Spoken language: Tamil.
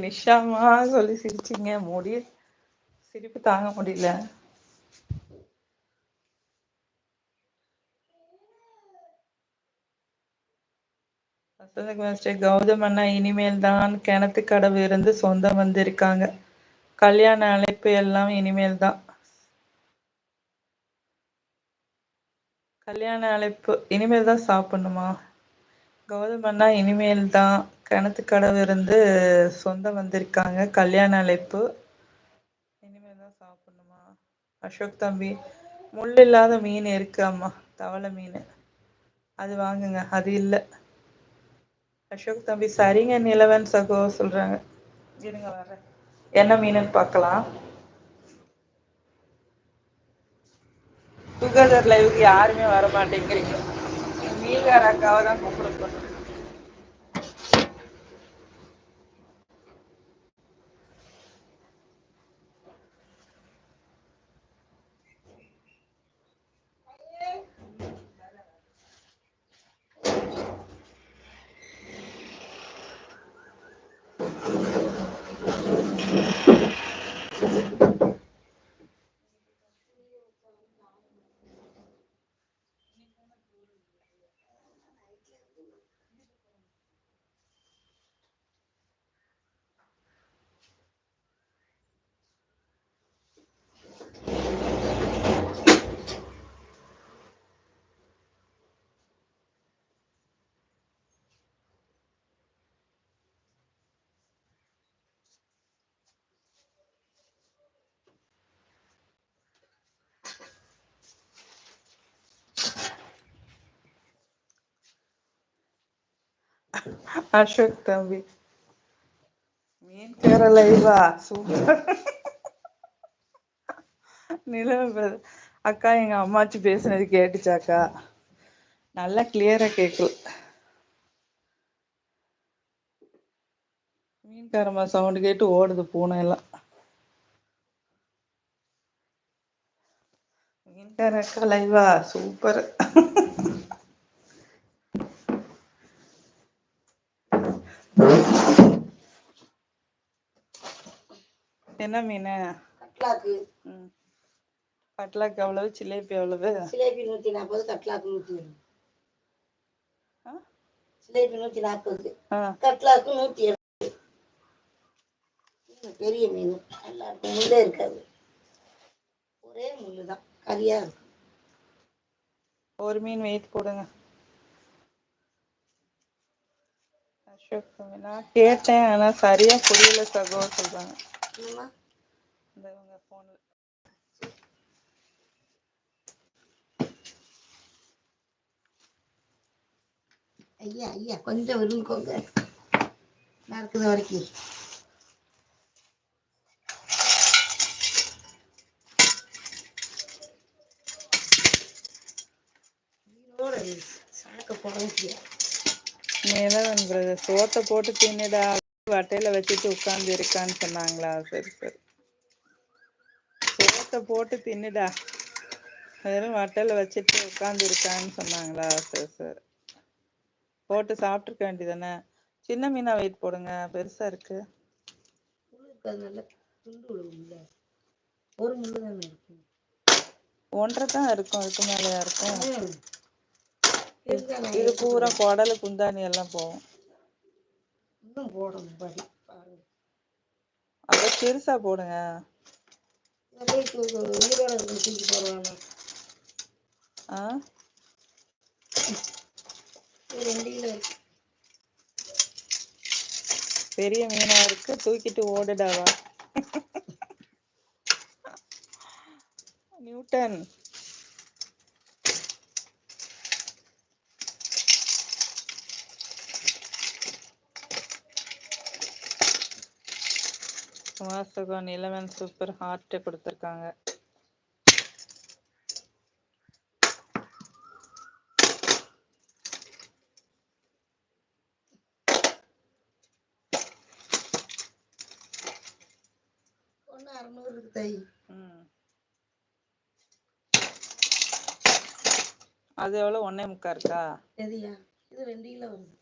நிஷாமா சொல்லி சிரிச்சிங்க, சிரிப்பு தாங்க முடியல. கௌதம் அண்ணா இனிமேல் தான் கிணத்து கடவு இருந்து சொந்தம் வந்திருக்காங்க. கல்யாண அழைப்பு எல்லாம் இனிமேல் தான். கல்யாண அழைப்பு இனிமேல் தான் சாப்பிடணுமா? கௌதம் அண்ணா இனிமேல் தான் கிணத்து கடவு இருந்து சொந்தம் வந்திருக்காங்க. கல்யாண அழைப்பு இனிமேல் தான் சாப்பிடணுமா? அசோக் தம்பி, முள் இல்லாத மீன் இருக்கு அம்மா, தவளை மீன், அது வாங்குங்க. அது இல்லை. அசோக் தம்பி சரிங்க நிலவன் சகோ சொல்றாங்க. இருங்க வர்றேன், என்ன மீனுன்னு பார்க்கலாம். டுகெதர் லைவுக்கு யாருமே வர மாட்டேங்கிறீங்க. மீன்கார அக்காவை தான் கூப்பிட போறேன். அசோக் தம்பி மீன்கார லைவா சூப்பர். நிலவு அக்கா, எங்க அம்மாச்சி பேசுனது கேட்டுச்சாக்கா? நல்லா கிளியரா கேட்கல. மீன்காரமா சவுண்டு கேட்டு ஓடுது பூனை எல்லாம். மீன்கார அக்கா லைவா சூப்பர். என்ன மீன்? கட்லாக்கு. கட்லாக்கு எவ்வளவு? சிலேபி எவ்வளவு? சிலேபி 140, கட்லாக்கு 120. சிலேபி 140, கட்லாக்கு 170. பெரிய மீன் நல்லா இருக்கும், முள்ளே இருக்காது, ஒரே முள்ளு தான், கரியா இருக்கும். ஒரு மீன் வெயிட் போடுங்க. அசோக் நான் கேட்டேன், ஆனா சரியா புரியல சகோ சொல்றாங்க. போன்ல ஐயா ஐயா கொஞ்சம் விரும்புக்கோங்க நடக்குது வரைக்கும். சோத்தை போட்டு தின்னுடா, வட்டையில வச்சுட்டு உட்கார்ந்து இருக்கான்னு சொன்னாங்களா? சரி சரி, சோத்தை போட்டு தின்னுடா, வெறும் வட்டையில வச்சுட்டு உட்கார்ந்து இருக்கான்னு சொன்னாங்களா? சரி சரி, போட்டு சாப்பிட்டுருக்க வேண்டியதானே. சின்ன மீனா வெயிட் போடுங்க, பெருசா இருக்கு. ஒரு முள்ளு தானே இருக்கு, ஒன்றரை தான் இருக்கும், அதுக்கு மேலையா இருக்கும். இது பூரா குடலு குந்தாணி எல்லாம் போகும். இன்னும் போடணும் பாருங்க, அதை பெருசா போடுங்க. பெரிய மீனா இருக்கு, தூக்கிட்டு ஓடுடாவா. நியூட்டன் வாசகம் நிலவன் சூப்பர் ஹார்ட் கொடுத்துருக்காங்க. அது எவ்வளவு? 1.25 இருக்கா? இது 2 கிலோ வருது.